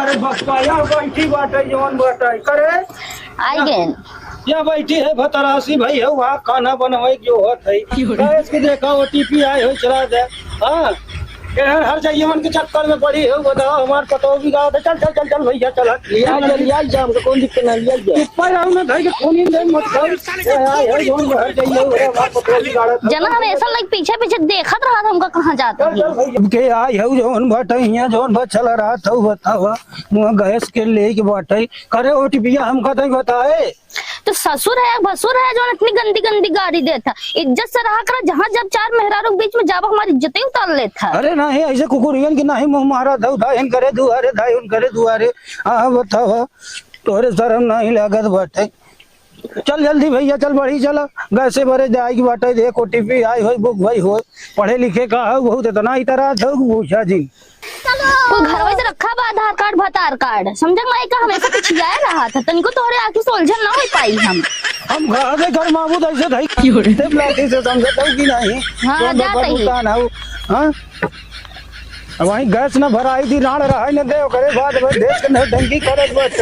अरे बप्पा या बैठी बाटे जवन बाटे करे आई गेन या बैठी है भतरासी भाई है वहाँ खाना बनवाई जो होत है गैस के देखा ओटीपी आए हो चला दे हाँ हर जाइए मन के चक्कर में पड़ी है बताओ हमारे पतो भी गाँव चल चल चल चल भैया चल लिया जाम तो कौन दिक्कत नहीं लिया पर आओ ना भाई खून दे मत है जोन हर जाइए हमारे पतो भी गाड़ा जना हम ऐसा लाइक पीछे पीछे देखत रहा था हमका कहां जाता है के आई है जोन बाटे हिया जोन बा चल रहा था बतावा मुंह गैस के ले के बाटे करे ओटीपी हमका तो बताए तो ससुर है भसुर है जो इतनी गंदी गंदी गाड़ी देता इज्जत से रहा कर जहाँ जब चार मेहरारों के बीच में जाब हमारी इज्जत ही उतार लेता। अरे नहीं ऐसे कुकुरियन की नहीं मुंह मारा दो धायन करे दुआरे धायन करे दुआरे हाँ बताओ तोरे शर्म नहीं लागत बाटे चल जल्दी भैया चल बढ़ी चला गैसे भरे जाए की बाटे देख ओटीपी आई हो बुक भाई हो पढ़े लिखे का हो बहुत इतना ही तरह था पूछा जी कोई घर में रखा बा आधार कार्ड भतार कार्ड समझ मैं का हमेशा कुछ जाए रहा था तनिको तोहरे आंखी सोलझन ना हो पाई हम घर मामू ऐसे धाई ते ब्लाटी से समझता हूं कि नहीं हां जाता ही हां वहीं गैस न भराई थी नाड़ रहा न दे करे बाद देश के डंकी करे बस